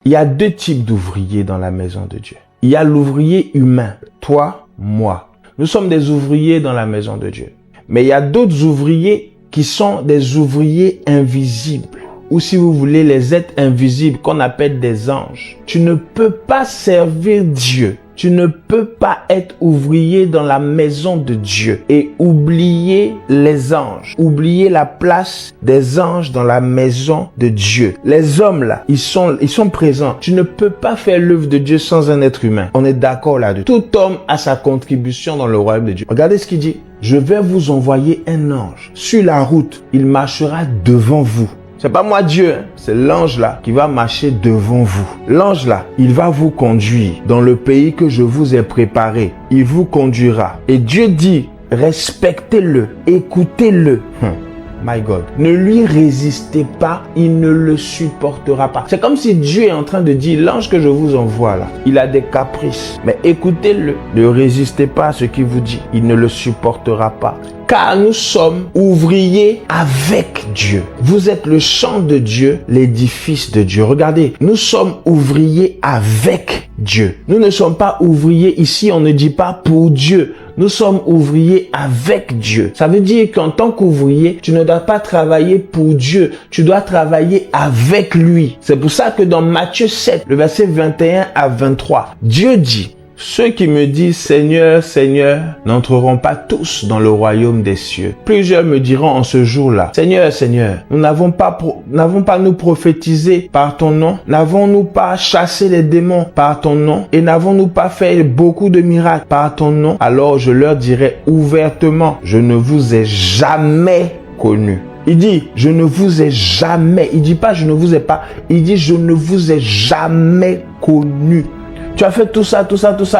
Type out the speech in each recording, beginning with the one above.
Il y a deux types d'ouvriers dans la maison de Dieu. Il y a l'ouvrier humain, toi, moi. Nous sommes des ouvriers dans la maison de Dieu. Mais il y a d'autres ouvriers qui sont des ouvriers invisibles. Ou si vous voulez, les êtres invisibles qu'on appelle des anges. Tu ne peux pas servir Dieu. Tu ne peux pas être ouvrier dans la maison de Dieu et oublier les anges. Oublier la place des anges dans la maison de Dieu. Les hommes là, ils sont présents. Tu ne peux pas faire l'œuvre de Dieu sans un être humain. On est d'accord là-dessus. Tout homme a sa contribution dans le royaume de Dieu. Regardez ce qu'il dit. Je vais vous envoyer un ange. Sur la route, il marchera devant vous. C'est pas moi Dieu, hein? C'est l'ange là qui va marcher devant vous. L'ange là, il va vous conduire dans le pays que je vous ai préparé. Il vous conduira. Et Dieu dit, respectez-le, écoutez-le. My God. Ne lui résistez pas, il ne le supportera pas. C'est comme si Dieu est en train de dire, l'ange que je vous envoie là, il a des caprices. Mais écoutez-le, ne résistez pas à ce qu'il vous dit, il ne le supportera pas. Car nous sommes ouvriers avec Dieu. Vous êtes le champ de Dieu, l'édifice de Dieu. Regardez, nous sommes ouvriers avec Dieu. Nous ne sommes pas ouvriers ici, on ne dit pas pour Dieu. Nous sommes ouvriers avec Dieu. Ça veut dire qu'en tant qu'ouvrier, tu ne dois pas travailler pour Dieu. Tu dois travailler avec lui. C'est pour ça que dans Matthieu 7, le verset 21 à 23, Dieu dit, ceux qui me disent Seigneur, Seigneur, n'entreront pas tous dans le royaume des cieux. Plusieurs me diront en ce jour-là, Seigneur, Seigneur, nous n'avons pas nous prophétisé par ton nom? N'avons-nous pas chassé les démons par ton nom? Et n'avons-nous pas fait beaucoup de miracles par ton nom? Alors je leur dirai ouvertement, je ne vous ai jamais connu. Il dit, je ne vous ai jamais. Il dit pas, je ne vous ai pas. Il dit, je ne vous ai jamais connu. Tu as fait tout ça,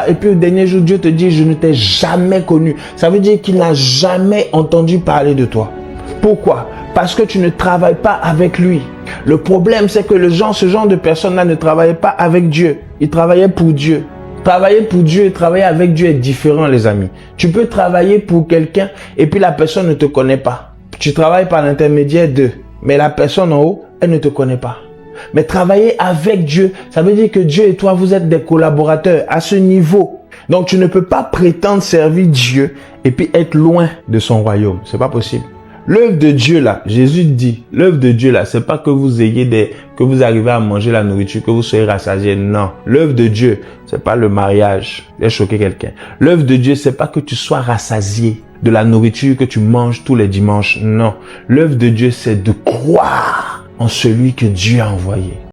et puis au dernier jour, Dieu te dit, je ne t'ai jamais connu. Ça veut dire qu'il n'a jamais entendu parler de toi. Pourquoi? Parce que tu ne travailles pas avec lui. Le problème, c'est que ce genre de personnes-là ne travaillaient pas avec Dieu. Ils travaillaient pour Dieu. Travailler pour Dieu et travailler avec Dieu est différent, les amis. Tu peux travailler pour quelqu'un et puis la personne ne te connaît pas. Tu travailles par l'intermédiaire d'eux, mais la personne en haut, elle ne te connaît pas. Mais travailler avec Dieu, ça veut dire que Dieu et toi, vous êtes des collaborateurs à ce niveau. Donc, tu ne peux pas prétendre servir Dieu et puis être loin de son royaume. C'est pas possible. L'œuvre de Dieu là, Jésus dit, l'œuvre de Dieu là, c'est pas que vous arrivez à manger la nourriture, que vous soyez rassasiés. Non. L'œuvre de Dieu, c'est pas le mariage. J'ai choqué quelqu'un. L'œuvre de Dieu, c'est pas que tu sois rassasié de la nourriture que tu manges tous les dimanches. Non. L'œuvre de Dieu, c'est de croire en celui que Dieu a envoyé.